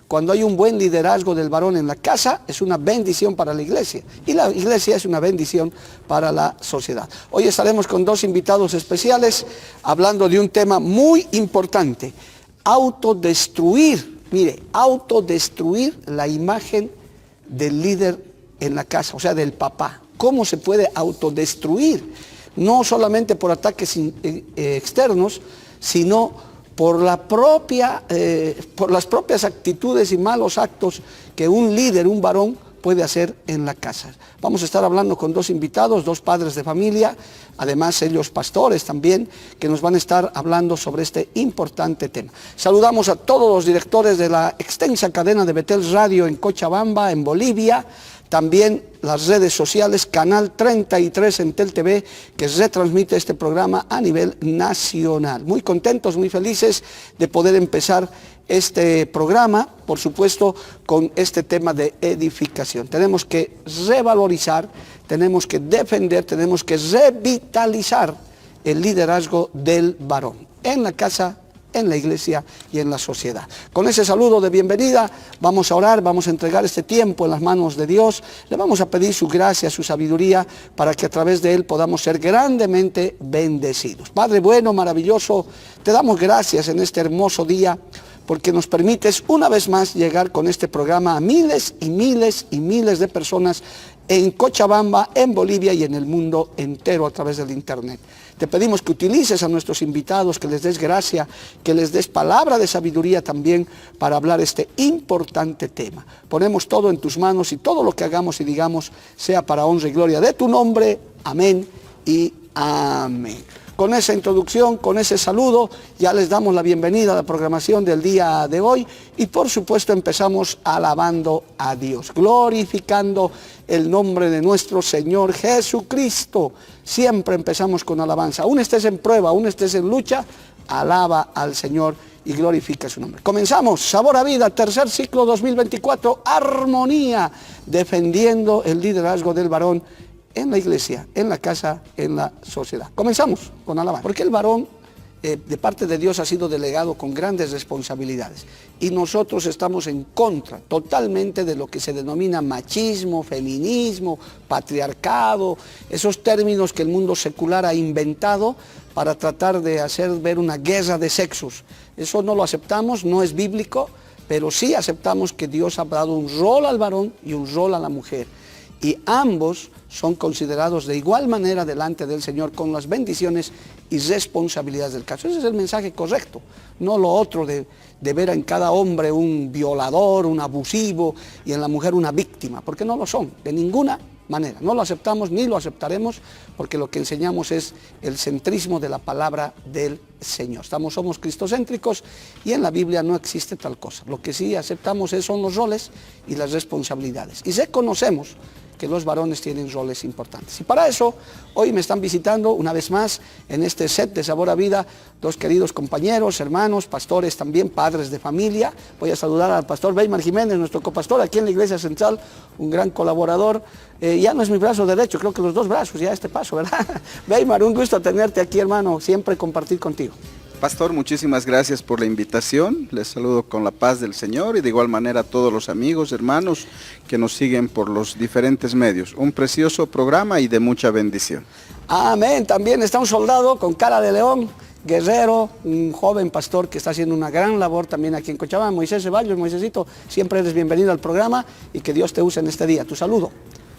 Cuando hay un buen liderazgo del varón en la casa, es una bendición para la iglesia. Y la iglesia es una bendición para la sociedad. Hoy estaremos con dos invitados especiales hablando de un tema muy importante. Autodestruir, mire, autodestruir la imagen del líder en la casa, o sea, del papá. ¿Cómo se puede autodestruir? No solamente por ataques externos, sino por las propias actitudes y malos actos que un líder, un varón, puede hacer en la casa. Vamos a estar hablando con dos invitados, dos padres de familia, además ellos pastores también, que nos van a estar hablando sobre este importante tema. Saludamos a todos los directores de la extensa cadena de Betel Radio en Cochabamba, en Bolivia, también las redes sociales, Canal 33 en Tel TV, que retransmite este programa a nivel nacional. Muy contentos, muy felices de poder empezar este programa, por supuesto, con este tema de edificación. Tenemos que revalorizar, tenemos que defender, tenemos que revitalizar el liderazgo del varón en la casa, en la iglesia y en la sociedad. Con ese saludo de bienvenida vamos a orar, vamos a entregar este tiempo en las manos de Dios, le vamos a pedir su gracia, su sabiduría, para que a través de él podamos ser grandemente bendecidos. Padre bueno, maravilloso, te damos gracias en este hermoso día, porque nos permites una vez más llegar con este programa a miles y miles y miles de personas en Cochabamba, en Bolivia y en el mundo entero a través del internet. Te pedimos que utilices a nuestros invitados, que les des gracia, que les des palabra de sabiduría también para hablar este importante tema. Ponemos todo en tus manos y todo lo que hagamos y digamos sea para honra y gloria de tu nombre. Amén y amén. Con esa introducción, con ese saludo, ya les damos la bienvenida a la programación del día de hoy y por supuesto empezamos alabando a Dios, glorificando el nombre de nuestro Señor Jesucristo. Siempre empezamos con alabanza. Aún estés en prueba, aún estés en lucha, alaba al Señor y glorifica su nombre. Comenzamos, Sabor a Vida, tercer ciclo 2024, Armonía, defendiendo el liderazgo del varón en la iglesia, en la casa, en la sociedad. Comenzamos con alabanza, porque el varón de parte de Dios ha sido delegado con grandes responsabilidades y nosotros estamos en contra totalmente de lo que se denomina machismo, feminismo, patriarcado, esos términos que el mundo secular ha inventado para tratar de hacer ver una guerra de sexos. Eso no lo aceptamos, no es bíblico, pero sí aceptamos que Dios ha dado un rol al varón y un rol a la mujer. Y ambos son considerados de igual manera delante del Señor con las bendiciones y responsabilidades del caso. Ese es el mensaje correcto, no lo otro de ver en cada hombre un violador, un abusivo y en la mujer una víctima, porque no lo son, de ninguna manera. No lo aceptamos ni lo aceptaremos porque lo que enseñamos es el centrismo de la palabra del Señor. Somos cristocéntricos y en la Biblia no existe tal cosa. Lo que sí aceptamos son los roles y las responsabilidades. Y reconocemos que los varones tienen roles importantes. Y para eso, hoy me están visitando una vez más en este set de Sabor a Vida, dos queridos compañeros, hermanos, pastores también, padres de familia. Voy a saludar al pastor Weimar Jiménez, nuestro copastor aquí en la Iglesia Central, un gran colaborador. Ya no es mi brazo derecho, creo que los dos brazos, ya este paso, ¿verdad? Weimar, un gusto tenerte aquí, hermano, siempre compartir contigo. Pastor, muchísimas gracias por la invitación. Les saludo con la paz del Señor y de igual manera a todos los amigos, hermanos que nos siguen por los diferentes medios. Un precioso programa y de mucha bendición. Amén. También está un soldado con cara de león, guerrero, un joven pastor que está haciendo una gran labor también aquí en Cochabamba. Moisés Ceballos, Moisésito, siempre eres bienvenido al programa y que Dios te use en este día. Tu saludo.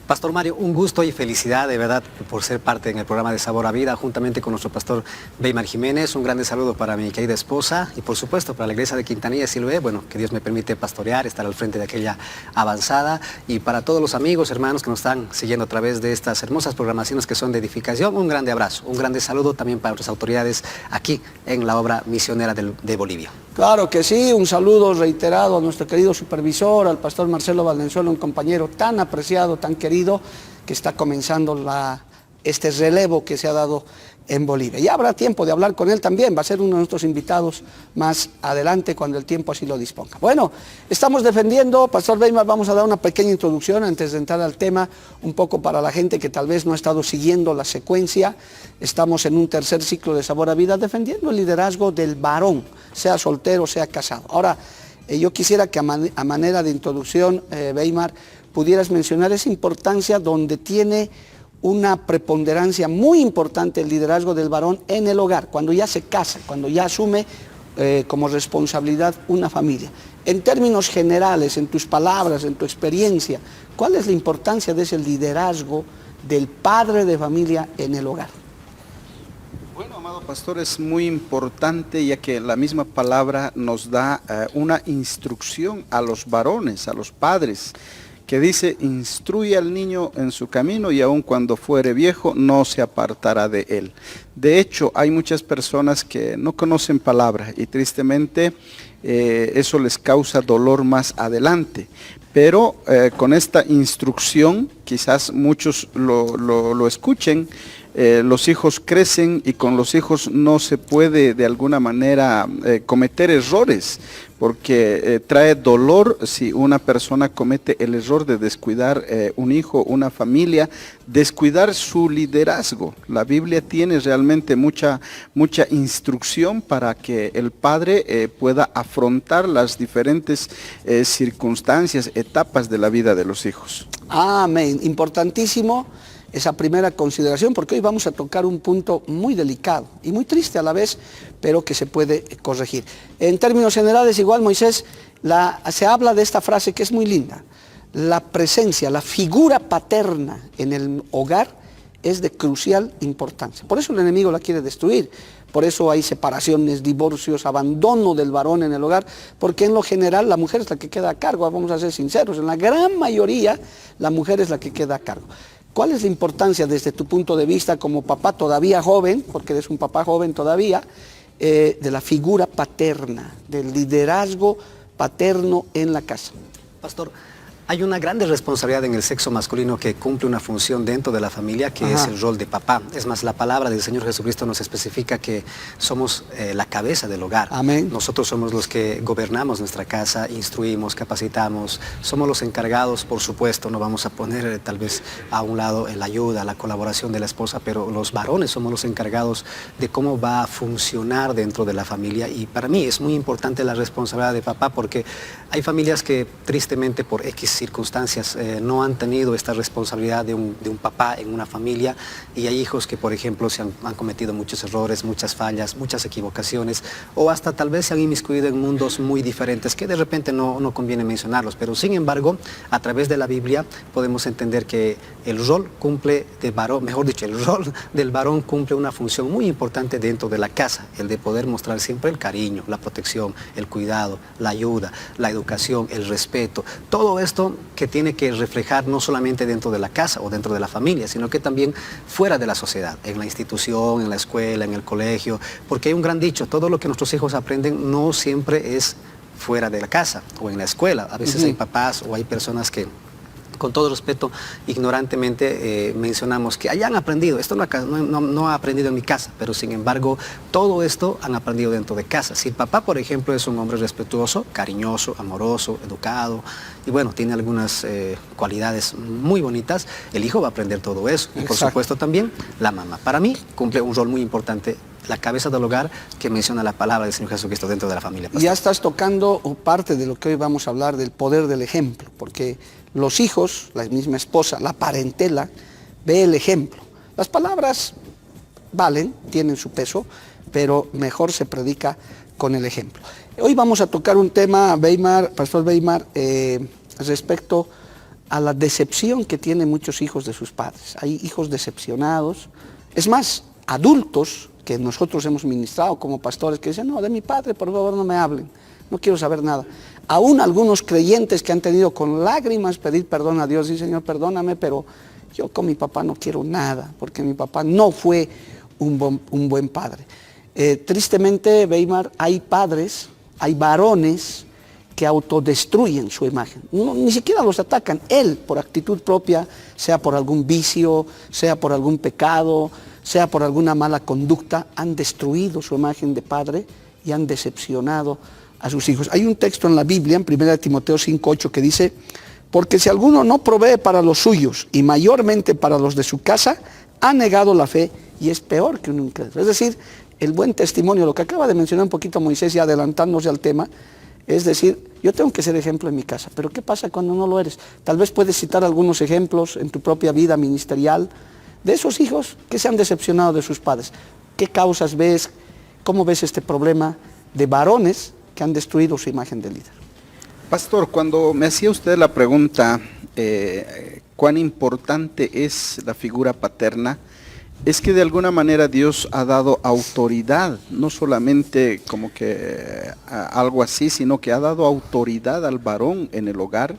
Pastor Mario, un gusto y felicidad de verdad por ser parte en el programa de Sabor a Vida, juntamente con nuestro pastor Weimar Jiménez. Un grande saludo para mi querida esposa y por supuesto para la iglesia de Quintanilla Siloé, bueno, que Dios me permite pastorear, estar al frente de aquella avanzada, y para todos los amigos, hermanos que nos están siguiendo a través de estas hermosas programaciones que son de edificación, un grande abrazo, un grande saludo también para nuestras autoridades aquí en la obra misionera de Bolivia. Claro que sí, un saludo reiterado a nuestro querido supervisor, al pastor Marcelo Valenzuela, un compañero tan apreciado, tan querido, que está comenzando este relevo que se ha dado en Bolivia. Ya habrá tiempo de hablar con él también, va a ser uno de nuestros invitados más adelante cuando el tiempo así lo disponga. Bueno, estamos defendiendo, Pastor Weimar, vamos a dar una pequeña introducción antes de entrar al tema, un poco para la gente que tal vez no ha estado siguiendo la secuencia. Estamos en un tercer ciclo de Sabor a Vida defendiendo el liderazgo del varón, sea soltero, sea casado. Ahora, Yo quisiera que a manera de introducción, Weimar, pudieras mencionar esa importancia donde tiene una preponderancia muy importante el liderazgo del varón en el hogar, cuando ya se casa, cuando ya asume como responsabilidad una familia. En términos generales, en tus palabras, en tu experiencia, ¿cuál es la importancia de ese liderazgo del padre de familia en el hogar? Bueno, amado pastor, es muy importante ya que la misma palabra nos da una instrucción a los varones, a los padres, que dice: instruye al niño en su camino y aun cuando fuere viejo no se apartará de él. De hecho, hay muchas personas que no conocen palabra y tristemente eso les causa dolor más adelante. Pero con esta instrucción, quizás muchos lo escuchen, los hijos crecen y con los hijos no se puede de alguna manera cometer errores, porque trae dolor si una persona comete el error de descuidar un hijo, una familia, descuidar su liderazgo. La Biblia tiene realmente mucha instrucción para que el padre pueda afrontar las diferentes circunstancias, etapas de la vida de los hijos. Amén. Importantísimo esa primera consideración, porque hoy vamos a tocar un punto muy delicado y muy triste a la vez, pero que se puede corregir. En términos generales, igual, Moisés, se habla de esta frase que es muy linda: la presencia, la figura paterna en el hogar es de crucial importancia. Por eso el enemigo la quiere destruir, por eso hay separaciones, divorcios, abandono del varón en el hogar, porque en lo general la mujer es la que queda a cargo. Vamos a ser sinceros, en la gran mayoría la mujer es la que queda a cargo. ¿Cuál es la importancia desde tu punto de vista como papá todavía joven, porque eres un papá joven todavía, de la figura paterna, del liderazgo paterno en la casa? Pastor, hay una grande responsabilidad en el sexo masculino que cumple una función dentro de la familia, que es el rol de papá. Es más, la palabra del Señor Jesucristo nos especifica que somos la cabeza del hogar. Amén. Nosotros somos los que gobernamos nuestra casa, instruimos, capacitamos, somos los encargados, por supuesto. No vamos a poner tal vez a un lado la ayuda, la colaboración de la esposa, pero los varones somos los encargados de cómo va a funcionar dentro de la familia. Y para mí es muy importante la responsabilidad de papá, porque hay familias que tristemente por X circunstancias no han tenido esta responsabilidad de un papá en una familia, y hay hijos que, por ejemplo, han cometido muchos errores, muchas fallas, muchas equivocaciones, o hasta tal vez se han inmiscuido en mundos muy diferentes que de repente no conviene mencionarlos, pero sin embargo, a través de la Biblia podemos entender que el rol cumple de varón, mejor dicho, el rol del varón cumple una función muy importante dentro de la casa, el de poder mostrar siempre el cariño, la protección, el cuidado, la ayuda, la educación, el respeto, todo esto que tiene que reflejar no solamente dentro de la casa o dentro de la familia, sino que también fuera de la sociedad, en la institución, en la escuela, en el colegio, porque hay un gran dicho: todo lo que nuestros hijos aprenden no siempre es fuera de la casa o en la escuela. A veces hay papás o hay personas que, con todo respeto, ignorantemente mencionamos que hayan aprendido, esto no ha aprendido en mi casa, pero sin embargo todo esto han aprendido dentro de casa. Si el papá, por ejemplo, es un hombre respetuoso, cariñoso, amoroso, educado, y bueno, tiene algunas cualidades muy bonitas, el hijo va a aprender todo eso. Y por supuesto también la mamá. Para mí cumple un rol muy importante, la cabeza del hogar, que menciona la palabra del Señor Jesucristo dentro de la familia. Ya estás tocando parte de lo que hoy vamos a hablar, del poder del ejemplo, porque los hijos, la misma esposa, la parentela, ve el ejemplo. Las palabras valen, tienen su peso, pero mejor se predica con el ejemplo. Hoy vamos a tocar un tema, Weimar, Pastor Weimar, respecto a la decepción que tienen muchos hijos de sus padres. Hay hijos decepcionados, es más, adultos que nosotros hemos ministrado como pastores, que dicen: no, de mi padre por favor no me hablen, no quiero saber nada. Aún algunos creyentes que han tenido con lágrimas pedir perdón a Dios, y Señor, perdóname, pero yo con mi papá no quiero nada, porque mi papá no fue un buen padre. Tristemente, Weimar, hay padres, hay varones que autodestruyen su imagen. Ni siquiera los atacan. Él, por actitud propia, sea por algún vicio, sea por algún pecado, sea por alguna mala conducta, han destruido su imagen de padre y han decepcionado a sus hijos. Hay un texto en la Biblia, en 1 Timoteo 5:8, que dice: porque si alguno no provee para los suyos y mayormente para los de su casa, ha negado la fe y es peor que un incrédulo. Es decir, el buen testimonio, lo que acaba de mencionar un poquito Moisés y adelantándose al tema, Es decir, yo tengo que ser ejemplo en mi casa, pero ¿qué pasa cuando no lo eres? Tal vez puedes citar algunos ejemplos en tu propia vida ministerial de esos hijos que se han decepcionado de sus padres. ¿Qué causas ves? ¿Cómo ves este problema de varones que han destruido su imagen de líder? Pastor, cuando me hacía usted la pregunta, ¿cuán importante es la figura paterna? Es que de alguna manera Dios ha dado autoridad, no solamente como que algo así, sino que ha dado autoridad al varón en el hogar.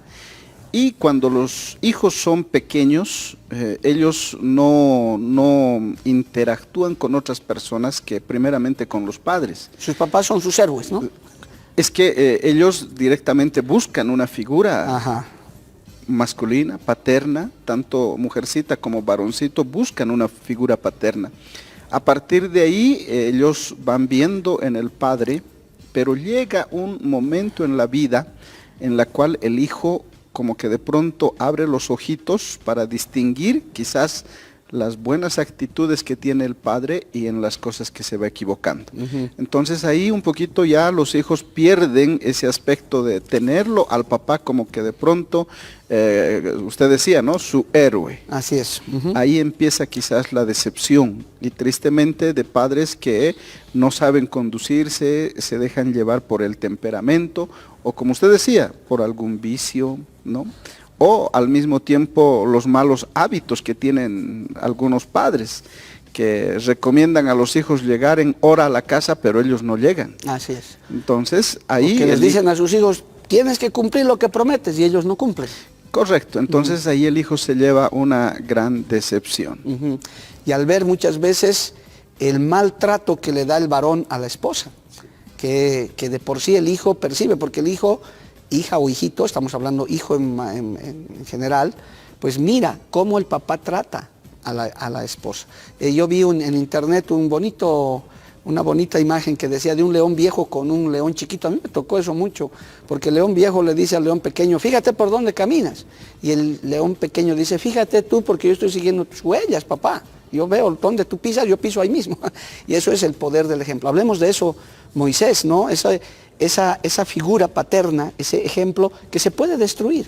Y cuando los hijos son pequeños, ellos no interactúan con otras personas que primeramente con los padres. Sus papás son sus héroes, ¿no? Es que ellos directamente buscan una figura Ajá. masculina, paterna, tanto mujercita como varoncito buscan una figura paterna. A partir de ahí ellos van viendo en el padre, pero llega un momento en la vida en la cual el hijo como que de pronto abre los ojitos para distinguir quizás las buenas actitudes que tiene el padre y en las cosas que se va equivocando. Entonces ahí un poquito ya los hijos pierden ese aspecto de tenerlo al papá como que de pronto, usted decía, ¿no? Su héroe. Así es. Ahí empieza quizás la decepción y tristemente de padres que no saben conducirse, se dejan llevar por el temperamento o como usted decía, por algún vicio, ¿no? O al mismo tiempo los malos hábitos que tienen algunos padres, que recomiendan a los hijos llegar en hora a la casa, pero ellos no llegan. Así es. Entonces, ahí... Que les dicen a sus hijos, tienes que cumplir lo que prometes, y ellos no cumplen. Correcto, entonces ahí el hijo se lleva una gran decepción. Y al ver muchas veces el maltrato que le da el varón a la esposa, que de por sí el hijo percibe, porque el hijo... hija o hijito, estamos hablando hijo en general, pues mira cómo el papá trata a la esposa. Yo vi en internet una bonita imagen que decía de un león viejo con un león chiquito. A mí me tocó eso mucho, porque el león viejo le dice al león pequeño, fíjate por dónde caminas. Y el león pequeño dice, fíjate tú porque yo estoy siguiendo tus huellas, papá. Yo veo dónde tú pisas, yo piso ahí mismo. Y eso es el poder del ejemplo. Hablemos de eso, Moisés, ¿no? Esa figura paterna, ese ejemplo que se puede destruir.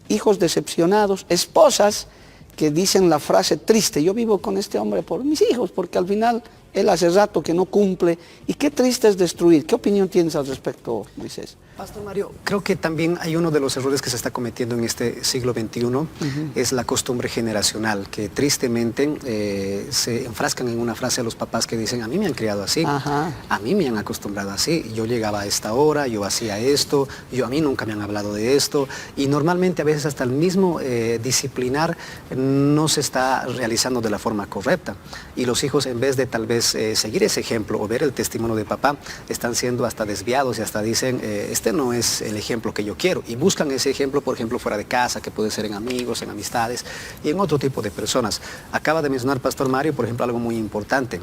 Hijos decepcionados, esposas que dicen la frase triste, yo vivo con este hombre por mis hijos, porque al final él hace rato que no cumple. Y qué triste es destruir. ¿Qué opinión tienes al respecto, Moisés? Pastor Mario, creo que también hay uno de los errores que se está cometiendo en este siglo XXI, es la costumbre generacional, que tristemente se enfrascan en una frase a los papás que dicen, a mí me han criado así, a mí me han acostumbrado así, yo llegaba a esta hora, yo hacía esto, a mí nunca me han hablado de esto, y normalmente a veces hasta el mismo disciplinar no se está realizando de la forma correcta, y los hijos en vez de tal vez seguir ese ejemplo o ver el testimonio de papá, están siendo hasta desviados y hasta dicen, este no es el ejemplo que yo quiero, y buscan ese ejemplo, por ejemplo, fuera de casa, que puede ser en amigos, en amistades y en otro tipo de personas. Acaba de mencionar Pastor Mario, por ejemplo, algo muy importante.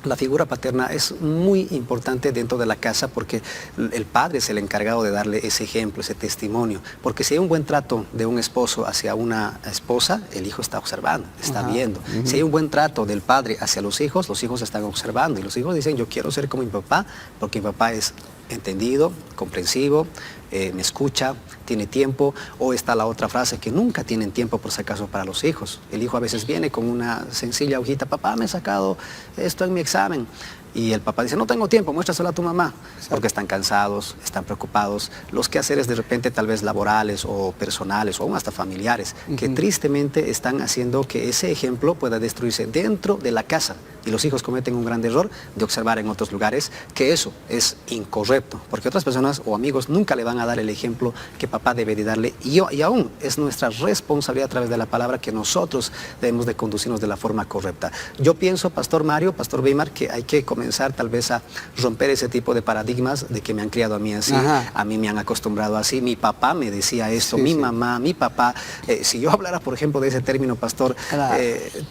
La figura paterna es muy importante dentro de la casa porque el padre es el encargado de darle ese ejemplo, ese testimonio. Porque si hay un buen trato de un esposo hacia una esposa, el hijo está observando, está viendo. Si hay un buen trato del padre hacia los hijos están observando. Y los hijos dicen, yo quiero ser como mi papá, porque mi papá es entendido, comprensivo, me escucha, tiene tiempo. O está la otra frase, que nunca tienen tiempo por si acaso para los hijos. El hijo a veces viene con una sencilla hojita, papá, me he sacado esto en mi examen. Y el papá dice, no tengo tiempo, muéstraselo a tu mamá. Porque están cansados, están preocupados. Los quehaceres de repente tal vez laborales o personales o aún hasta familiares, que tristemente están haciendo que ese ejemplo pueda destruirse dentro de la casa. Y los hijos cometen un gran error de observar en otros lugares que eso es incorrecto. Porque otras personas o amigos nunca le van a dar el ejemplo que papá debe de darle. Y aún es nuestra responsabilidad a través de la palabra que nosotros debemos de conducirnos de la forma correcta. Yo pienso, Pastor Mario, Pastor Weimar, que hay que comenzar tal vez a romper ese tipo de paradigmas de que me han criado a mí así, a mí me han acostumbrado así, mi papá me decía esto, mi mamá, mi papá. Si yo hablara, por ejemplo, de ese término, Pastor,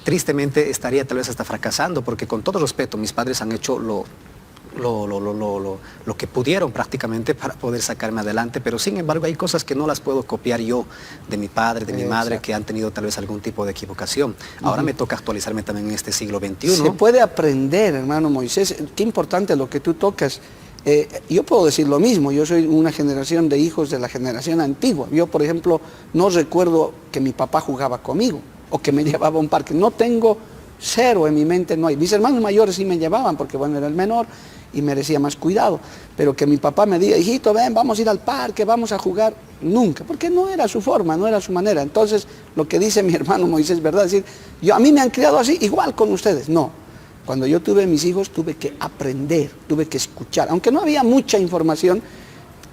tristemente estaría tal vez hasta fracasando, porque con todo respeto, mis padres han hecho lo que pudieron prácticamente para poder sacarme adelante, pero sin embargo hay cosas que no las puedo copiar yo de mi padre, de mi madre, que han tenido tal vez algún tipo de equivocación. Ahora me toca actualizarme también en este siglo XXI. Se puede aprender, hermano Moisés, qué importante lo que tú tocas. Yo puedo decir lo mismo, yo soy una generación de hijos de la generación antigua. Yo, por ejemplo, no recuerdo que mi papá jugaba conmigo o que me llevaba a un parque. No tengo, cero en mi mente, no hay. Mis hermanos mayores sí me llevaban porque, bueno, era el menor y merecía más cuidado. Pero que mi papá me diga, hijito, ven, vamos a ir al parque, vamos a jugar, nunca, porque no era su forma, no era su manera. Entonces, lo que dice mi hermano Moisés, ¿verdad? Es decir, a mí me han criado así, igual con ustedes. No. Cuando yo tuve mis hijos tuve que aprender, tuve que escuchar. Aunque no había mucha información,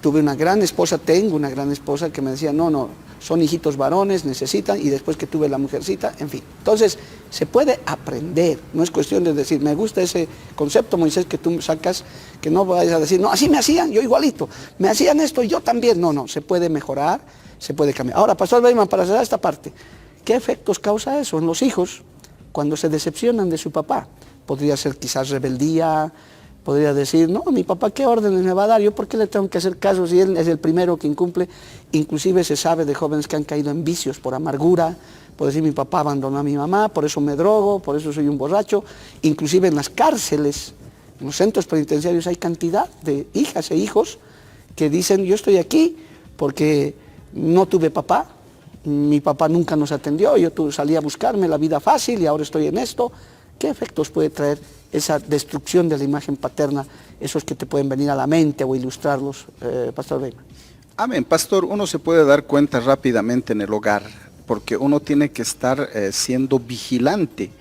tuve una gran esposa, tengo una gran esposa que me decía, no, son hijitos varones, necesitan, y después que tuve la mujercita, en fin. Entonces, se puede aprender, no es cuestión de decir, me gusta ese concepto, Moisés, que tú sacas, que no vayas a decir, no, así me hacían, yo igualito, me hacían esto, yo también. No, se puede mejorar, se puede cambiar. Ahora, Pastor Beyman, para cerrar esta parte, ¿qué efectos causa eso en los hijos cuando se decepcionan de su papá? Podría ser quizás rebeldía, podría decir, no, mi papá qué órdenes me va a dar, yo por qué le tengo que hacer caso si él es el primero que incumple. Inclusive se sabe de jóvenes que han caído en vicios por amargura, por decir mi papá abandonó a mi mamá, por eso me drogo, por eso soy un borracho. Inclusive en las cárceles, en los centros penitenciarios hay cantidad de hijas e hijos que dicen, yo estoy aquí porque no tuve papá, mi papá nunca nos atendió, yo salí a buscarme la vida fácil y ahora estoy en esto. ¿Qué efectos puede traer esa destrucción de la imagen paterna, esos que te pueden venir a la mente o ilustrarlos, Pastor Beyman? Amén, pastor, uno se puede dar cuenta rápidamente en el hogar, porque uno tiene que estar siendo vigilante,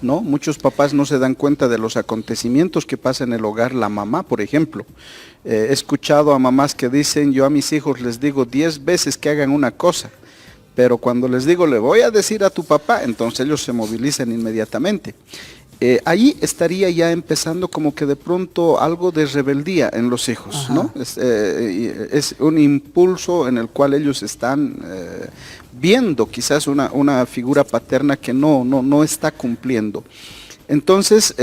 ¿no? Muchos papás no se dan cuenta de los acontecimientos que pasa en el hogar, la mamá, por ejemplo. He escuchado a mamás que dicen, yo a mis hijos les digo 10 veces que hagan una cosa, pero cuando les digo, le voy a decir a tu papá, entonces ellos se movilizan inmediatamente. Ahí estaría ya empezando como que de pronto algo de rebeldía en los hijos, ¿no? Es un impulso en el cual ellos están viendo quizás una figura paterna que no está cumpliendo. Entonces,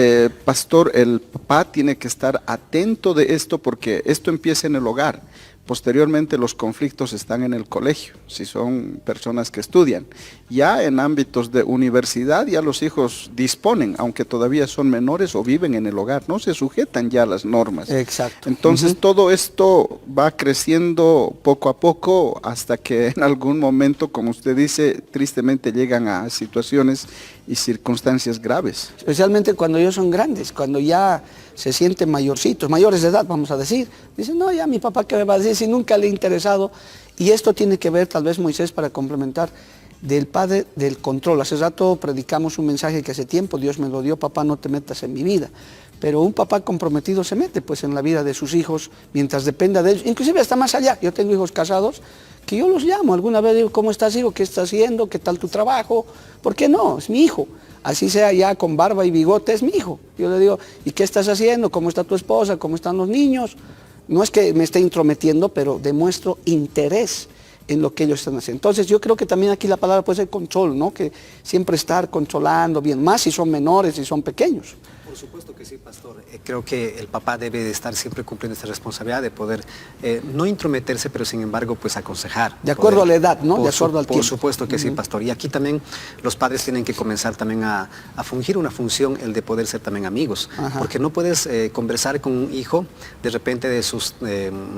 pastor, el papá tiene que estar atento de esto porque esto empieza en el hogar. Posteriormente los conflictos están en el colegio, si son personas que estudian. Ya en ámbitos de universidad ya los hijos disponen, aunque todavía son menores o viven en el hogar, no se sujetan ya a las normas. Exacto. Entonces todo esto va creciendo poco a poco hasta que en algún momento, como usted dice, tristemente llegan a situaciones y circunstancias graves. Especialmente cuando ellos son grandes, cuando ya se sienten mayorcitos, mayores de edad, vamos a decir. Dicen, no, ya mi papá qué me va a decir si nunca le he interesado. Y esto tiene que ver, tal vez, Moisés, para complementar, del padre del control. Hace rato predicamos un mensaje que hace tiempo Dios me lo dio, papá, no te metas en mi vida. Pero un papá comprometido se mete pues en la vida de sus hijos mientras dependa de ellos, inclusive hasta más allá. Yo tengo hijos casados que yo los llamo, alguna vez digo, ¿cómo estás, hijo? ¿Qué estás haciendo? ¿Qué tal tu trabajo? ¿Por qué no? Es mi hijo. Así sea ya con barba y bigote, es mi hijo. Yo le digo, ¿y qué estás haciendo? ¿Cómo está tu esposa? ¿Cómo están los niños? No es que me esté intrometiendo, pero demuestro interés en lo que ellos están haciendo. Entonces yo creo que también aquí la palabra puede ser control, ¿no? Que siempre estar controlando bien, más si son menores, si son pequeños. Por supuesto que sí, pastor. Creo que el papá debe de estar siempre cumpliendo esta responsabilidad de poder no intrometerse, pero sin embargo pues aconsejar. De acuerdo a la edad, ¿no? De acuerdo al tiempo. Por supuesto que sí, pastor. Y aquí también los padres tienen que comenzar también a fungir una función, el de poder ser también amigos. Ajá. Porque no puedes conversar con un hijo de repente de sus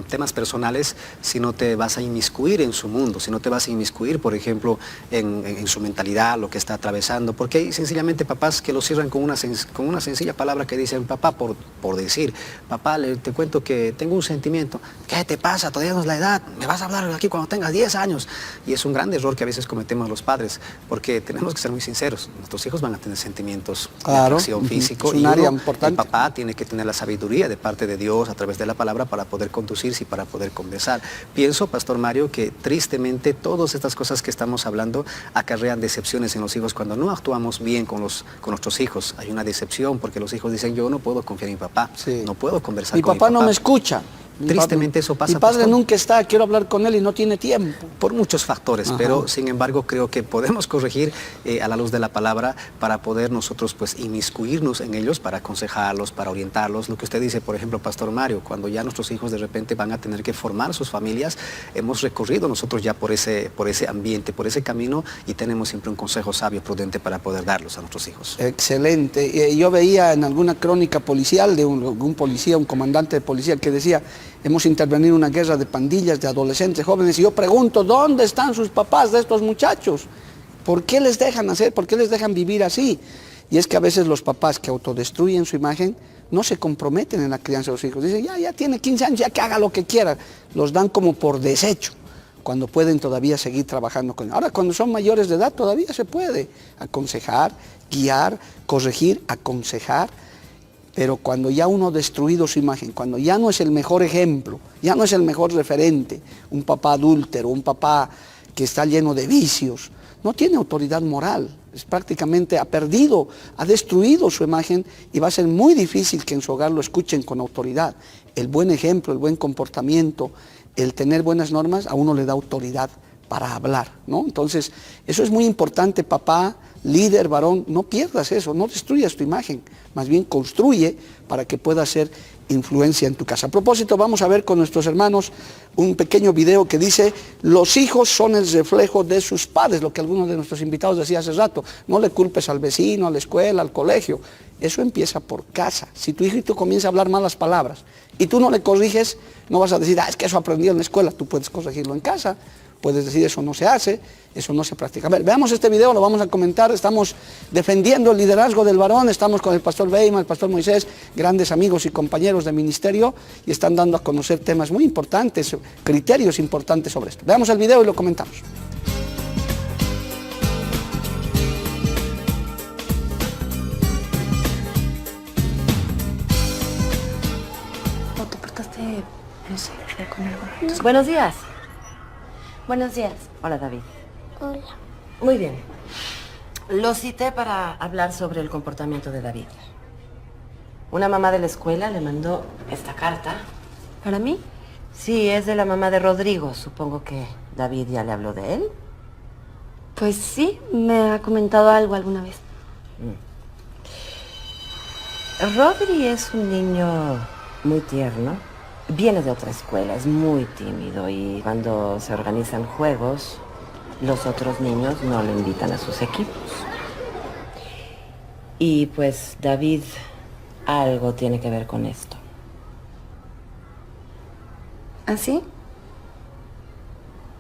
temas personales si no te vas a inmiscuir en su mundo, si no te vas a inmiscuir, por ejemplo, en su mentalidad, lo que está atravesando. Porque hay sencillamente papás que lo cierran con una sencilla palabra que dicen papá por decir. Papá, te cuento que tengo un sentimiento. ¿Qué te pasa? Todavía no es la edad. Me vas a hablar aquí cuando tengas 10 años. Y es un gran error que a veces cometemos los padres, porque tenemos que ser muy sinceros. Nuestros hijos van a tener sentimientos de atracción físico. Es un área importante. El papá tiene que tener la sabiduría de parte de Dios a través de la palabra para poder conducirse y para poder conversar. Pienso, Pastor Mario, que tristemente todas estas cosas que estamos hablando acarrean decepciones en los hijos cuando no actuamos bien con nuestros hijos. Hay una decepción porque los hijos dicen, yo no puedo confiar en mi papá, no puedo conversar con mi papá. Mi papá no me escucha. Tristemente eso pasa. Mi padre pastor, nunca está, quiero hablar con él y no tiene tiempo. por muchos factores, Ajá. pero sin embargo creo que podemos corregir a la luz de la palabra para poder nosotros pues inmiscuirnos en ellos, para aconsejarlos, para orientarlos. Lo que usted dice, por ejemplo, Pastor Mario, cuando ya nuestros hijos de repente van a tener que formar sus familias, hemos recorrido nosotros ya por ese ambiente, por ese camino, y tenemos siempre un consejo sabio, prudente para poder darlos a nuestros hijos. Excelente. Yo veía en alguna crónica policial de un policía, un comandante de policía que decía, hemos intervenido en una guerra de pandillas, de adolescentes, jóvenes, y yo pregunto, ¿dónde están sus papás de estos muchachos? ¿Por qué les dejan hacer? ¿Por qué les dejan vivir así? Y es que a veces los papás que autodestruyen su imagen no se comprometen en la crianza de los hijos. Dicen, ya tiene 15 años, ya que haga lo que quiera. Los dan como por desecho, cuando pueden todavía seguir trabajando con ellos. Ahora, cuando son mayores de edad, todavía se puede aconsejar, guiar, corregir, aconsejar. Pero cuando ya uno ha destruido su imagen, cuando ya no es el mejor ejemplo, ya no es el mejor referente, un papá adúltero, un papá que está lleno de vicios, no tiene autoridad moral, es prácticamente ha perdido, ha destruido su imagen y va a ser muy difícil que en su hogar lo escuchen con autoridad. El buen ejemplo, el buen comportamiento, el tener buenas normas, a uno le da autoridad para hablar, ¿no? Entonces, eso es muy importante, papá, líder, varón, no pierdas eso, no destruyas tu imagen, más bien construye para que pueda ser influencia en tu casa. A propósito, vamos a ver con nuestros hermanos un pequeño video que dice, los hijos son el reflejo de sus padres, lo que algunos de nuestros invitados decía hace rato, no le culpes al vecino, a la escuela, al colegio, eso empieza por casa. Si tu hijito comienza a hablar malas palabras y tú no le corriges, no vas a decir, es que eso aprendió en la escuela, tú puedes corregirlo en casa. Puedes decir, eso no se hace, eso no se practica. A ver, veamos este video, lo vamos a comentar. Estamos defendiendo el liderazgo del varón, estamos con el pastor Weimar, el pastor Moisés, grandes amigos y compañeros de ministerio, y están dando a conocer temas muy importantes, criterios importantes sobre esto. Veamos el video y lo comentamos. ¿O te portaste, no sé, feo con algo? Buenos días. Buenos días. Hola, David. Hola. Muy bien. Lo cité para hablar sobre el comportamiento de David. Una mamá de la escuela le mandó esta carta. ¿Para mí? Sí, es de la mamá de Rodrigo. Supongo que David ya le habló de él. Pues sí, me ha comentado algo alguna vez. Rodri es un niño muy tierno. Viene de otra escuela, es muy tímido y cuando se organizan juegos, los otros niños no lo invitan a sus equipos. Y pues David algo tiene que ver con esto. ¿Ah, sí?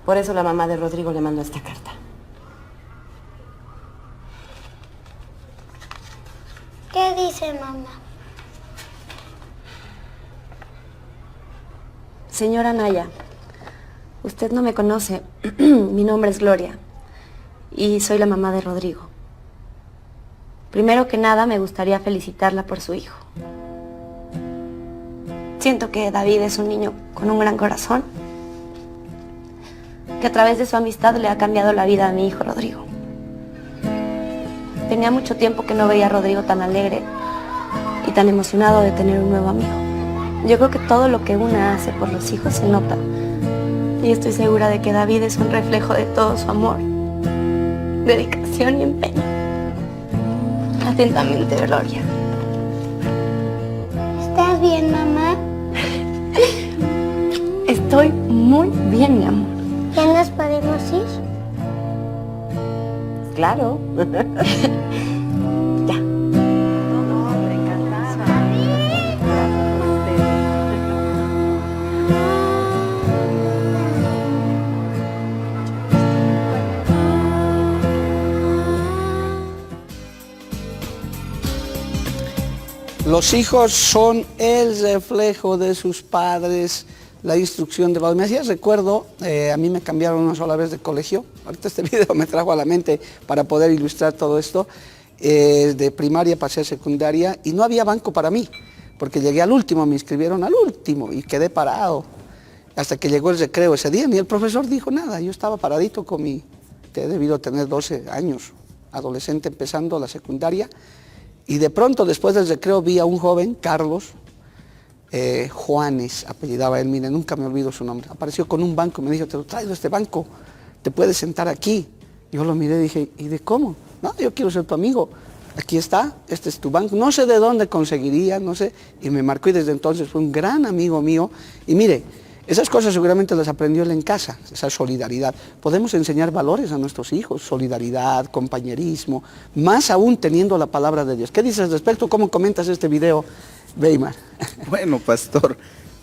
Por eso la mamá de Rodrigo le mandó esta carta. ¿Qué dice mamá? Señora Naya, usted no me conoce. Mi nombre es Gloria y soy la mamá de Rodrigo. Primero que nada, me gustaría felicitarla por su hijo. Siento que David es un niño con un gran corazón, que a través de su amistad le ha cambiado la vida a mi hijo Rodrigo. Tenía mucho tiempo que no veía a Rodrigo tan alegre y tan emocionado de tener un nuevo amigo. Yo creo que todo lo que una hace por los hijos se nota. Y estoy segura de que David es un reflejo de todo su amor, dedicación y empeño. Atentamente, Gloria. ¿Estás bien, mamá? Estoy muy bien, mi amor. ¿Ya nos podemos ir? Claro. Ya. Los hijos son el reflejo de sus padres, la instrucción de padres. Me hacía recuerdo, a mí me cambiaron una sola vez de colegio, ahorita este video me trajo a la mente para poder ilustrar todo esto, de primaria pasé a secundaria y no había banco para mí, porque llegué al último, me inscribieron al último y quedé parado, hasta que llegó el recreo ese día, ni el profesor dijo nada, yo estaba paradito con mi, que he debido tener 12 años, adolescente empezando la secundaria. Y de pronto, después del recreo, vi a un joven, Carlos, Juanes, apellidaba él, mire, nunca me olvido su nombre. Apareció con un banco, me dijo, te lo traigo este banco, te puedes sentar aquí. Yo lo miré y dije, ¿y de cómo? No, yo quiero ser tu amigo. Aquí está, este es tu banco. No sé de dónde conseguiría, no sé. Y me marcó y desde entonces fue un gran amigo mío. Y mire, esas cosas seguramente las aprendió él en casa, esa solidaridad. Podemos enseñar valores a nuestros hijos, solidaridad, compañerismo, más aún teniendo la palabra de Dios. ¿Qué dices al respecto? ¿Cómo comentas este video, Weimar? Bueno, pastor,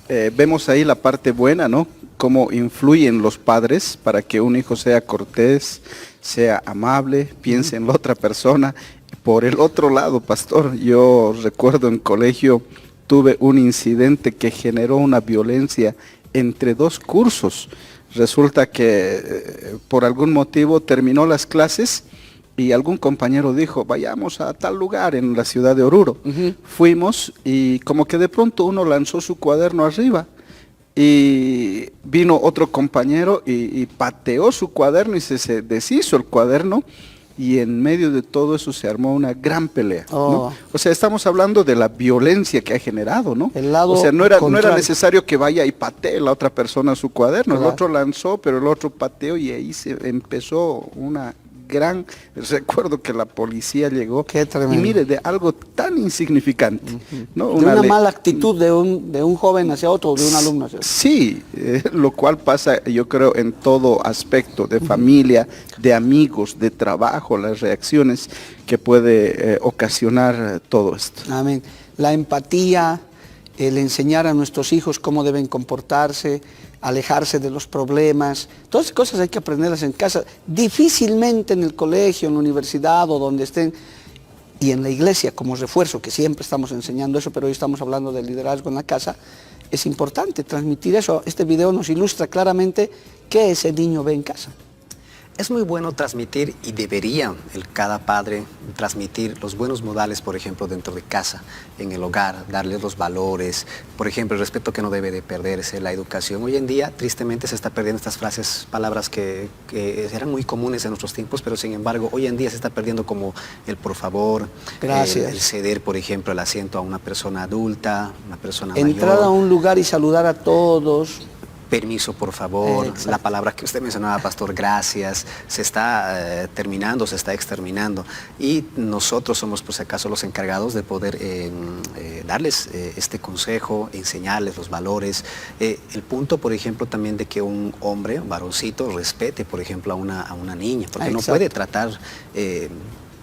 vemos ahí la parte buena, ¿no? Cómo influyen los padres para que un hijo sea cortés, sea amable, piense en la otra persona. Por el otro lado, pastor, yo recuerdo en colegio tuve un incidente que generó una violencia entre dos cursos. Resulta que por algún motivo terminó las clases y algún compañero dijo, vayamos a tal lugar en la ciudad de Oruro. Fuimos y como que de pronto uno lanzó su cuaderno arriba y vino otro compañero y pateó su cuaderno y se deshizo el cuaderno. Y en medio de todo eso se armó una gran pelea, ¿no? O sea, estamos hablando de la violencia que ha generado, ¿no? El lado o sea, no era contrario. necesario que vaya y patee la otra persona su cuaderno. Claro. El otro lanzó, pero el otro pateó y ahí se empezó una gran... Recuerdo que la policía llegó. Qué tremendo. Y mire, de algo tan insignificante, ¿no? De una mala actitud de un joven hacia otro, de un alumno hacia otro. Sí, lo cual pasa yo creo en todo aspecto, de familia, de amigos, de trabajo, las reacciones que puede ocasionar todo esto. Amén. La empatía, el enseñar a nuestros hijos cómo deben comportarse, alejarse de los problemas, todas esas cosas hay que aprenderlas en casa, difícilmente en el colegio, en la universidad o donde estén, y en la iglesia como refuerzo, que siempre estamos enseñando eso, pero hoy estamos hablando del liderazgo en la casa. Es importante transmitir eso. Este video nos ilustra claramente qué ese niño ve en casa. Es muy bueno transmitir, y debería cada padre transmitir los buenos modales, por ejemplo, dentro de casa, en el hogar, darles los valores, por ejemplo, el respeto que no debe de perderse, la educación. Hoy en día, tristemente, se está perdiendo estas frases, palabras que eran muy comunes en nuestros tiempos, pero sin embargo, hoy en día se está perdiendo como el por favor, Gracias. El ceder, por ejemplo, el asiento a una persona adulta, una persona mayor. Entrar a un lugar y saludar a todos. Permiso, por favor. Exacto. La palabra que usted mencionaba, pastor, gracias, se está terminando, se está exterminando. Y nosotros somos, por si acaso, los encargados de poder darles este consejo, enseñarles los valores. El punto, por ejemplo, también de que un hombre, un varoncito, respete, por ejemplo, a una niña, porque no Exacto. puede tratar...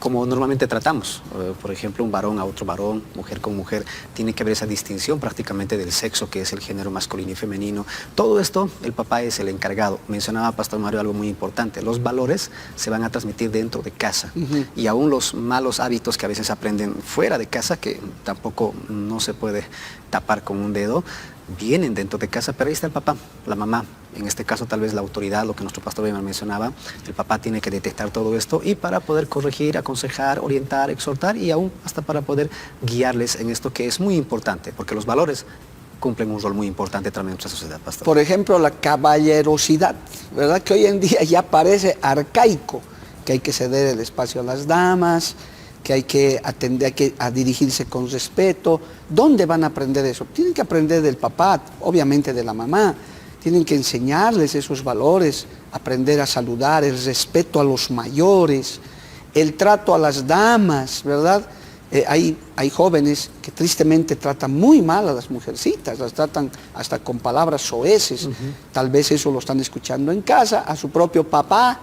como normalmente tratamos, por ejemplo, un varón a otro varón, mujer con mujer, tiene que haber esa distinción prácticamente del sexo, que es el género masculino y femenino. Todo esto, el papá es el encargado. Mencionaba Pastor Mario algo muy importante, los valores se van a transmitir dentro de casa, y aún los malos hábitos que a veces aprenden fuera de casa, que tampoco no se puede tapar con un dedo, vienen dentro de casa, pero ahí está el papá, la mamá, en este caso tal vez la autoridad, lo que nuestro pastor Weimar mencionaba, el papá tiene que detectar todo esto y para poder corregir, aconsejar, orientar, exhortar y aún hasta para poder guiarles en esto que es muy importante, porque los valores cumplen un rol muy importante también en nuestra sociedad, pastor. Por ejemplo, la caballerosidad, ¿verdad? Que hoy en día ya parece arcaico, que hay que ceder el espacio a las damas, que hay que atender, a dirigirse con respeto. ¿Dónde van a aprender eso? Tienen que aprender del papá, obviamente de la mamá. Tienen que enseñarles esos valores, aprender a saludar, el respeto a los mayores, el trato a las damas, ¿verdad? Hay jóvenes que tristemente tratan muy mal a las mujercitas, las tratan hasta con palabras soeces. Tal vez eso lo están escuchando en casa, a su propio papá,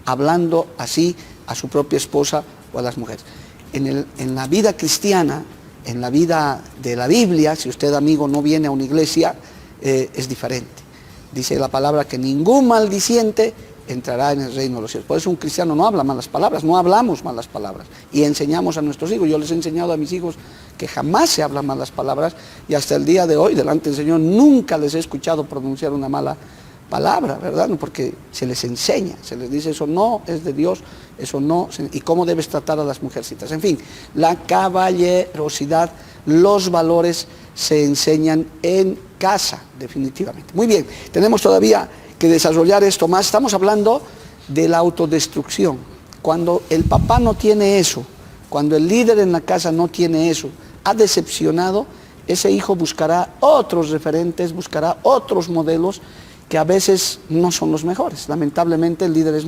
hablando así a su propia esposa o a las mujeres. En la vida cristiana, en la vida de la Biblia, si usted, amigo, no viene a una iglesia, es diferente. Dice la palabra que ningún maldiciente entrará en el reino de los cielos. Por eso un cristiano no habla malas palabras, no hablamos malas palabras. Y enseñamos a nuestros hijos. Yo les he enseñado a mis hijos que jamás se hablan malas palabras y hasta el día de hoy, delante del Señor, nunca les he escuchado pronunciar una mala palabra, ¿verdad? Porque se les enseña, se les dice eso no es de Dios, eso no, y cómo debes tratar a las mujercitas. En fin, la caballerosidad, los valores se enseñan en casa, definitivamente. Muy bien, tenemos todavía que desarrollar esto más. Estamos hablando de la autodestrucción. Cuando el papá no tiene eso, cuando el líder en la casa no tiene eso, ha decepcionado, ese hijo buscará otros referentes, buscará otros modelos que a veces no son los mejores. Lamentablemente el líder es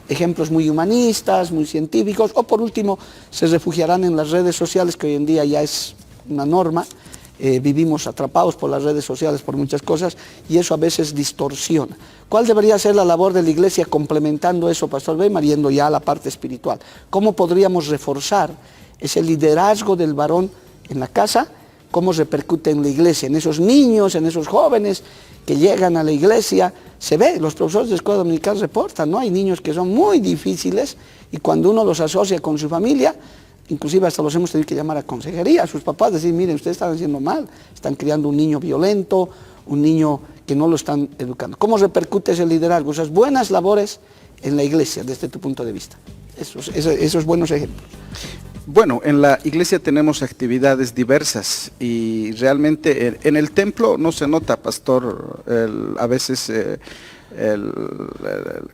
ejemplos muy humanistas, muy científicos, o por último se refugiarán en las redes sociales, que hoy en día ya es una norma. Vivimos atrapados por las redes sociales, por muchas cosas, y eso a veces distorsiona. ¿Cuál debería ser la labor de la iglesia complementando eso, Pastor Weimar, yendo ya a la parte espiritual? ¿Cómo podríamos reforzar ese liderazgo del varón en la casa? ¿Cómo repercute en la iglesia, en esos niños, en esos jóvenes que llegan a la iglesia? Se ve, los profesores de escuela dominical reportan, ¿no? Hay niños que son muy difíciles y cuando uno los asocia con su familia, inclusive hasta los hemos tenido que llamar a consejería, a sus papás, decir, miren, ustedes están haciendo mal, están criando un niño violento, un niño que no lo están educando. ¿Cómo repercute ese liderazgo, esas buenas labores en la iglesia, desde tu punto de vista? Esos buenos ejemplos. Bueno, en la iglesia tenemos actividades diversas y realmente en el templo no se nota, pastor, a veces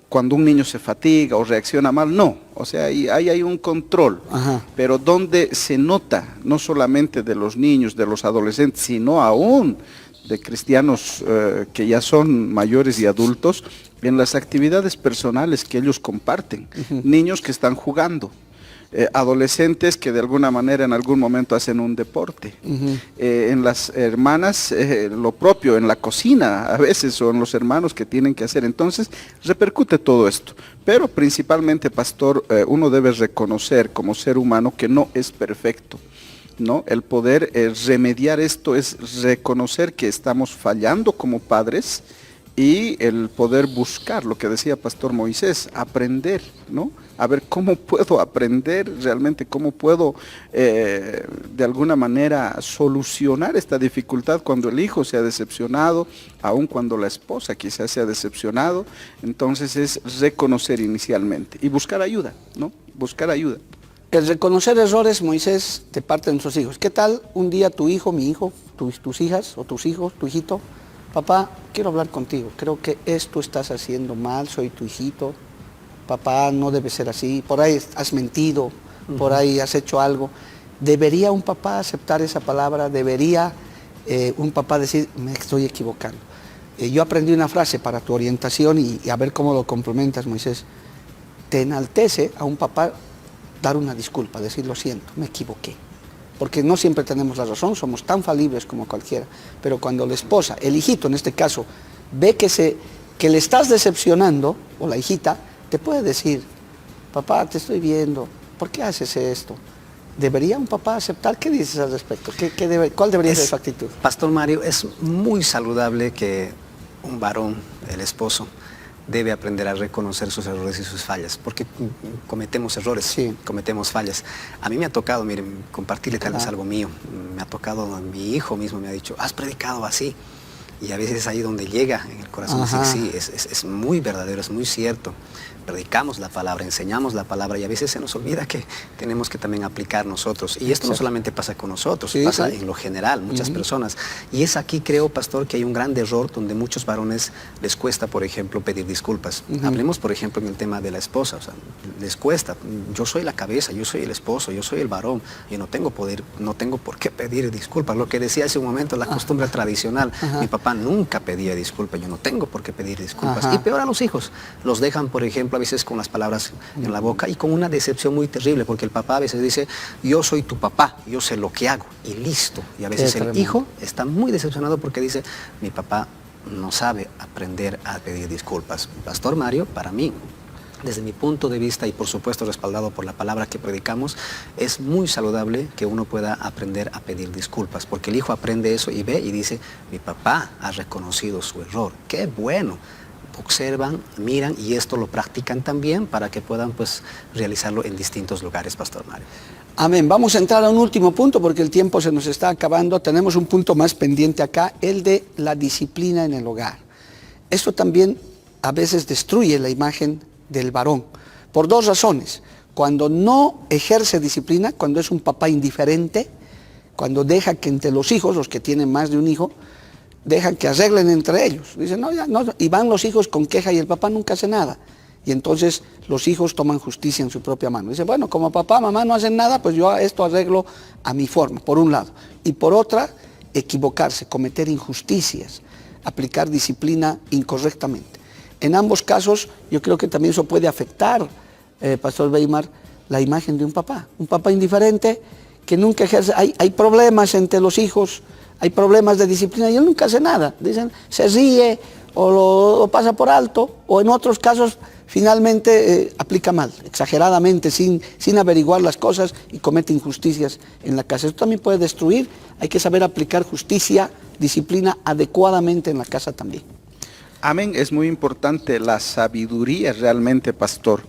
cuando un niño se fatiga o reacciona mal, no, o sea, ahí hay un control. Ajá. Pero donde se nota, no solamente de los niños, de los adolescentes, sino aún de cristianos que ya son mayores y adultos, en las actividades personales que ellos comparten, niños que están jugando, adolescentes que de alguna manera en algún momento hacen un deporte, en las hermanas lo propio, en la cocina a veces, o en los hermanos que tienen que hacer. Entonces repercute todo esto, pero principalmente, pastor, uno debe reconocer como ser humano que no es perfecto, ¿no? El poder remediar esto es reconocer que estamos fallando como padres y el poder buscar, lo que decía Pastor Moisés, aprender, ¿no? A ver cómo puedo aprender realmente, cómo puedo de alguna manera solucionar esta dificultad cuando el hijo se ha decepcionado, aun cuando la esposa quizás se ha decepcionado. Entonces es reconocer inicialmente y buscar ayuda, ¿no? Buscar ayuda. El reconocer errores, Moisés, de parte de nuestros hijos. ¿Qué tal un día tu hijo, mi hijo, tus hijas o tus hijos, tu hijito? Papá, quiero hablar contigo, creo que esto estás haciendo mal, soy tu hijito, papá, no debe ser así, por ahí has mentido, por ahí has hecho algo. ¿Debería un papá aceptar esa palabra? ¿Debería un papá decir, me estoy equivocando? Yo aprendí una frase para tu orientación y a ver cómo lo complementas, Moisés. Te enaltece a un papá dar una disculpa, decir, lo siento, me equivoqué. Porque no siempre tenemos la razón, somos tan falibles como cualquiera, pero cuando la esposa, el hijito en este caso, ve que le estás decepcionando, o la hijita, te puede decir, papá, te estoy viendo, ¿por qué haces esto? ¿Debería un papá aceptar? ¿Qué dices al respecto? ¿Cuál debería ser su actitud? Pastor Mario, es muy saludable que un varón, el esposo, debe aprender a reconocer sus errores y sus fallas, porque cometemos errores, sí, cometemos fallas. A mí me ha tocado, miren, compartirle tal vez algo mío, me ha tocado, mi hijo mismo me ha dicho, has predicado así, y a veces es ahí donde llega en el corazón, decir, sí, es muy verdadero, es muy cierto. Predicamos la palabra, enseñamos la palabra y a veces se nos olvida que tenemos que también aplicar nosotros. Y esto no solamente pasa con nosotros, pasa en lo general, muchas personas. Y es aquí, creo, pastor, que hay un gran error donde muchos varones les cuesta, por ejemplo, pedir disculpas. Hablemos, por ejemplo, en el tema de la esposa. O sea, les cuesta. Yo soy la cabeza, yo soy el esposo, yo soy el varón. Yo no tengo poder, no tengo por qué pedir disculpas. Lo que decía hace un momento, la costumbre tradicional. Mi papá nunca pedía disculpas, yo no tengo por qué pedir disculpas. Y peor a los hijos. Los dejan, por ejemplo, a veces con las palabras en la boca y con una decepción muy terrible, porque el papá a veces dice, yo soy tu papá, yo sé lo que hago, y listo. Y a veces el hijo está muy decepcionado porque dice, mi papá no sabe aprender a pedir disculpas. Pastor Mario, para mí, desde mi punto de vista y por supuesto respaldado por la palabra que predicamos, es muy saludable que uno pueda aprender a pedir disculpas, porque el hijo aprende eso y ve y dice, mi papá ha reconocido su error, qué bueno. Observan, miran y esto lo practican también para que puedan pues realizarlo en distintos lugares, Pastor Mario. Amén. Vamos a entrar a un último punto porque el tiempo se nos está acabando. Tenemos un punto más pendiente acá, el de la disciplina en el hogar. Esto también a veces destruye la imagen del varón por dos razones. Cuando no ejerce disciplina, cuando es un papá indiferente, cuando deja que entre los hijos, los que tienen más de un hijo, dejan que arreglen entre ellos. Dicen, no, ya, no, y van los hijos con queja y el papá nunca hace nada. Y entonces los hijos toman justicia en su propia mano. Dicen, bueno, como papá, mamá no hacen nada, pues yo esto arreglo a mi forma, por un lado. Y por otra, equivocarse, cometer injusticias, aplicar disciplina incorrectamente. En ambos casos, yo creo que también eso puede afectar, Pastor Weimar, la imagen de un papá indiferente que nunca ejerce. Hay problemas entre los hijos, hay problemas de disciplina y él nunca hace nada. Dicen, se ríe o lo pasa por alto, o en otros casos finalmente aplica mal, exageradamente, sin averiguar las cosas y comete injusticias en la casa. Eso también puede destruir. Hay que saber aplicar justicia, disciplina adecuadamente en la casa también. Amén, es muy importante la sabiduría realmente, pastor.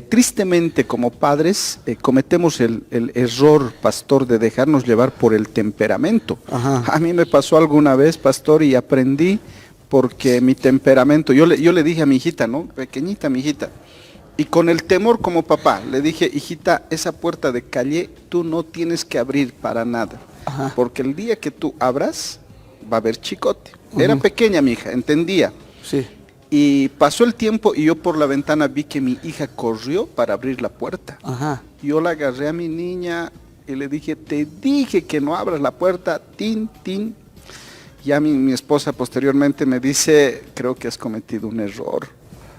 Tristemente como padres cometemos el error, pastor, de dejarnos llevar por el temperamento. Ajá. A mí me pasó alguna vez, pastor, y aprendí porque mi temperamento, yo le dije a mi hijita, ¿no? Pequeñita mi hijita, y con el temor como papá, le dije, hijita, esa puerta de calle tú no tienes que abrir para nada. Ajá. Porque el día que tú abras, va a haber chicote. Era pequeña mi hija, entendía. Sí. Y pasó el tiempo y yo por la ventana vi que mi hija corrió para abrir la puerta. Ajá. Yo la agarré a mi niña y le dije, te dije que no abras la puerta, tin, tin. Ya mi esposa posteriormente me dice, creo que has cometido un error.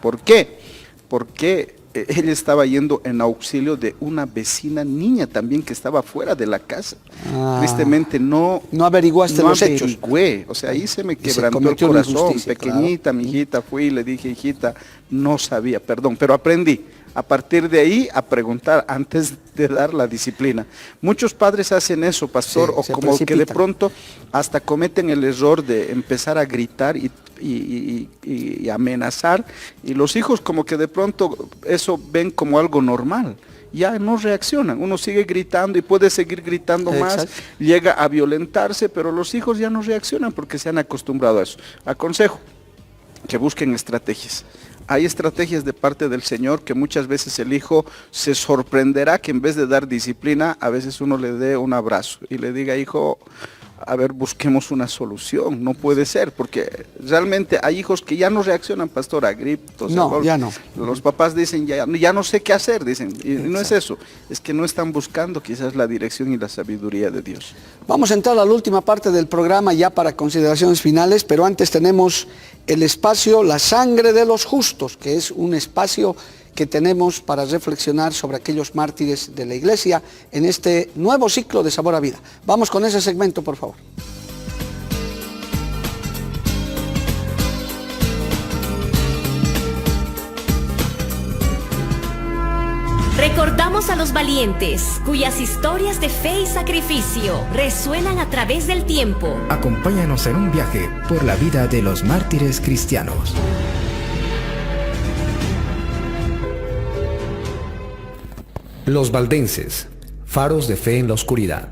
¿Por qué? Porque ella estaba yendo en auxilio de una vecina niña también que estaba fuera de la casa. Tristemente no averiguaste los hechos. O sea, ahí se me quebrantó el corazón. Pequeñita, claro. Mi hijita, fui y le dije, hijita, no sabía, perdón, pero aprendí. A partir de ahí, a preguntar antes de dar la disciplina. Muchos padres hacen eso, pastor, sí, o como precipitan. Que de pronto hasta cometen el error de empezar a gritar y amenazar, y los hijos como que de pronto eso ven como algo normal. Ya no reaccionan, uno sigue gritando y puede seguir gritando más, llega a violentarse, pero los hijos ya no reaccionan porque se han acostumbrado a eso. Aconsejo que busquen estrategias. Hay estrategias de parte del Señor que muchas veces el hijo se sorprenderá que en vez de dar disciplina, a veces uno le dé un abrazo y le diga, hijo, a ver, busquemos una solución. No puede ser, porque realmente hay hijos que ya no reaccionan, pastor, a gritos. No, ya no. Los papás dicen, ya no sé qué hacer, dicen. Y no es eso, es que no están buscando quizás la dirección y la sabiduría de Dios. Vamos a entrar a la última parte del programa ya para consideraciones finales, pero antes tenemos el espacio La Sangre de los Justos, que es un espacio que tenemos para reflexionar sobre aquellos mártires de la Iglesia en este nuevo ciclo de Sabor a Vida. Vamos con ese segmento, por favor. Recordamos a los valientes, cuyas historias de fe y sacrificio resuenan a través del tiempo. Acompáñanos en un viaje por la vida de los mártires cristianos. Los valdenses, faros de fe en la oscuridad.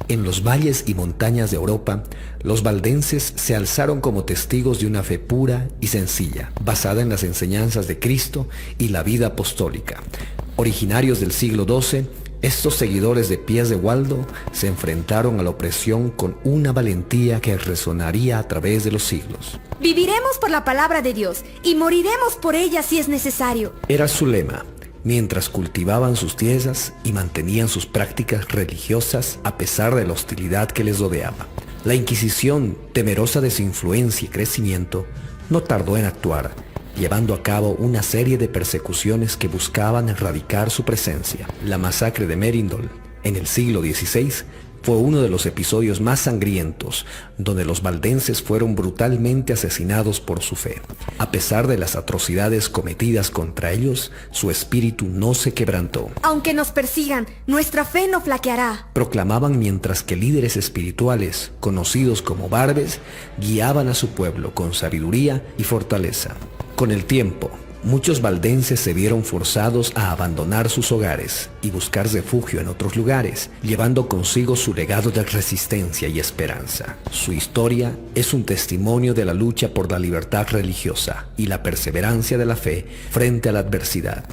En los valles y montañas de Europa, los valdenses se alzaron como testigos de una fe pura y sencilla, basada en las enseñanzas de Cristo y la vida apostólica. Originarios del siglo XII, estos seguidores de Pies de Waldo se enfrentaron a la opresión con una valentía que resonaría a través de los siglos. Viviremos por la palabra de Dios y moriremos por ella si es necesario. Era su lema, mientras cultivaban sus tierras y mantenían sus prácticas religiosas a pesar de la hostilidad que les rodeaba. La Inquisición, temerosa de su influencia y crecimiento, no tardó en actuar, llevando a cabo una serie de persecuciones que buscaban erradicar su presencia. La masacre de Merindol, en el siglo XVI, fue uno de los episodios más sangrientos, donde los valdenses fueron brutalmente asesinados por su fe. A pesar de las atrocidades cometidas contra ellos, su espíritu no se quebrantó. Aunque nos persigan, nuestra fe no flaqueará. Proclamaban mientras que líderes espirituales, conocidos como barbes, guiaban a su pueblo con sabiduría y fortaleza. Con el tiempo, muchos valdenses se vieron forzados a abandonar sus hogares y buscar refugio en otros lugares, llevando consigo su legado de resistencia y esperanza. Su historia es un testimonio de la lucha por la libertad religiosa y la perseverancia de la fe frente a la adversidad.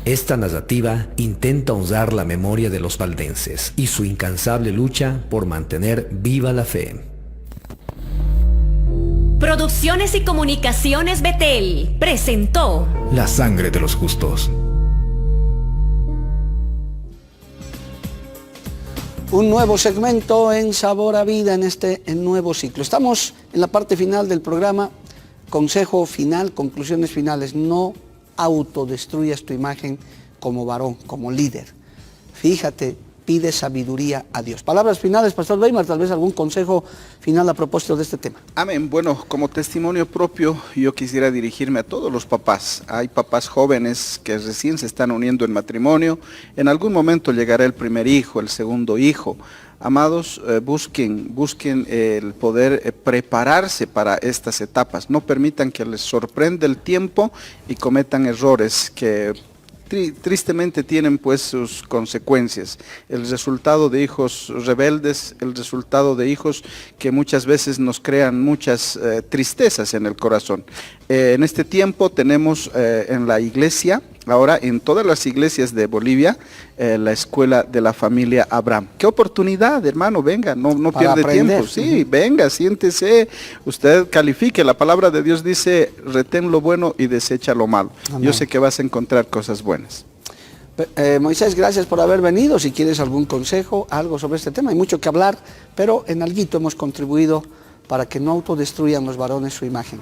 Esta narrativa intenta honrar la memoria de los valdenses y su incansable lucha por mantener viva la fe. Producciones y Comunicaciones Betel presentó La Sangre de los Justos. Un nuevo segmento en Sabor a Vida en este nuevo ciclo. Estamos en la parte final del programa. Consejo final, conclusiones finales. No autodestruyas tu imagen como varón, como líder. Fíjate, pide sabiduría a Dios. Palabras finales, Pastor Weimar, tal vez algún consejo final a propósito de este tema. Amén. Bueno, como testimonio propio, yo quisiera dirigirme a todos los papás. Hay papás jóvenes que recién se están uniendo en matrimonio. En algún momento llegará el primer hijo, el segundo hijo. Amados, busquen el poder prepararse para estas etapas. No permitan que les sorprenda el tiempo y cometan errores que tristemente tienen pues sus consecuencias. El resultado de hijos rebeldes, el resultado de hijos que muchas veces nos crean muchas tristezas en el corazón. En este tiempo tenemos en la iglesia, ahora en todas las iglesias de Bolivia, la escuela de la familia Abraham. ¡Qué oportunidad, hermano! Venga, no pierde tiempo. Sí, venga, siéntese, usted califique. La palabra de Dios dice, retén lo bueno y desecha lo malo. Amén. Yo sé que vas a encontrar cosas buenas. Moisés, gracias por haber venido. Si quieres algún consejo, algo sobre este tema, hay mucho que hablar, pero en alguito hemos contribuido para que no autodestruyan los varones su imagen.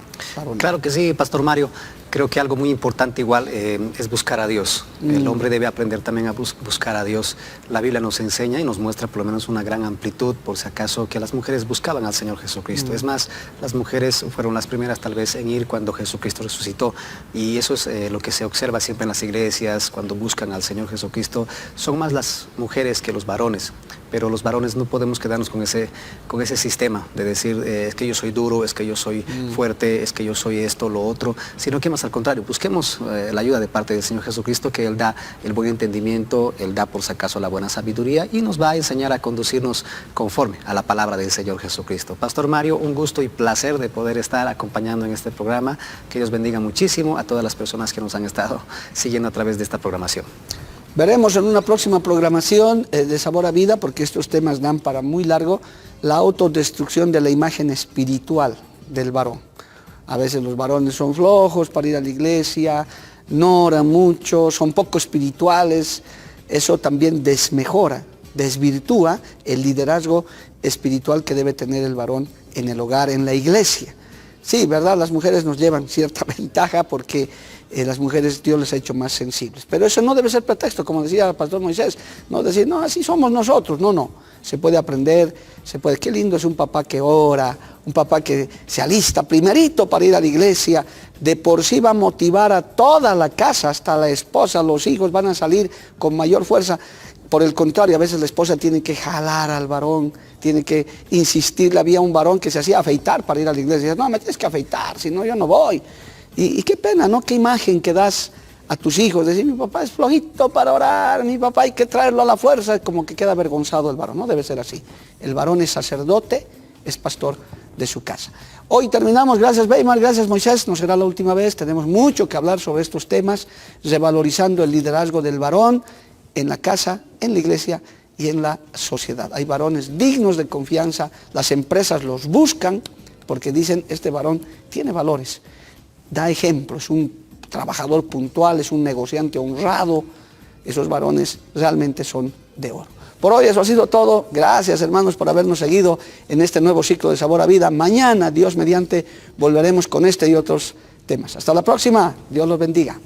Claro que sí, Pastor Mario. Creo que algo muy importante igual es buscar a Dios. El hombre debe aprender también a buscar a Dios. La Biblia nos enseña y nos muestra por lo menos una gran amplitud, por si acaso, que las mujeres buscaban al Señor Jesucristo. Es más, las mujeres fueron las primeras tal vez en ir cuando Jesucristo resucitó. Y eso es lo que se observa siempre en las iglesias, cuando buscan al Señor Jesucristo. Son más las mujeres que los varones. Pero los varones no podemos quedarnos con ese sistema de decir es que yo soy duro, es que yo soy fuerte, es que yo soy esto, lo otro, sino que más al contrario, busquemos la ayuda de parte del Señor Jesucristo, que Él da el buen entendimiento, Él da por si acaso la buena sabiduría y nos va a enseñar a conducirnos conforme a la palabra del Señor Jesucristo. Pastor Mario, un gusto y placer de poder estar acompañando en este programa. Que Dios bendiga muchísimo a todas las personas que nos han estado siguiendo a través de esta programación. Veremos en una próxima programación de Sabor a Vida, porque estos temas dan para muy largo, la autodestrucción de la imagen espiritual del varón. A veces los varones son flojos para ir a la iglesia, no oran mucho, son poco espirituales. Eso también desmejora, desvirtúa el liderazgo espiritual que debe tener el varón en el hogar, en la iglesia. Sí, ¿verdad? Las mujeres nos llevan cierta ventaja porque las mujeres Dios les ha hecho más sensibles. Pero eso no debe ser pretexto, como decía el pastor Moisés, no decir, no, así somos nosotros. No, se puede aprender, qué lindo es un papá que ora, un papá que se alista primerito para ir a la iglesia, de por sí va a motivar a toda la casa, hasta la esposa, los hijos van a salir con mayor fuerza. Por el contrario, a veces la esposa tiene que jalar al varón, tiene que insistirle. Había un varón que se hacía afeitar para ir a la iglesia. Dice, no, me tienes que afeitar, si no yo no voy. Y qué pena, ¿no? Qué imagen que das a tus hijos. Decir, mi papá es flojito para orar, mi papá hay que traerlo a la fuerza. Como que queda avergonzado el varón. No debe ser así. El varón es sacerdote, es pastor de su casa. Hoy terminamos. Gracias Weimar, gracias Moisés. No será la última vez. Tenemos mucho que hablar sobre estos temas, revalorizando el liderazgo del varón en la casa, en la iglesia y en la sociedad. Hay varones dignos de confianza, las empresas los buscan porque dicen, este varón tiene valores, da ejemplo, es un trabajador puntual, es un negociante honrado. Esos varones realmente son de oro. Por hoy eso ha sido todo. Gracias hermanos por habernos seguido en este nuevo ciclo de Sabor a Vida. Mañana, Dios mediante, volveremos con este y otros temas. Hasta la próxima. Dios los bendiga.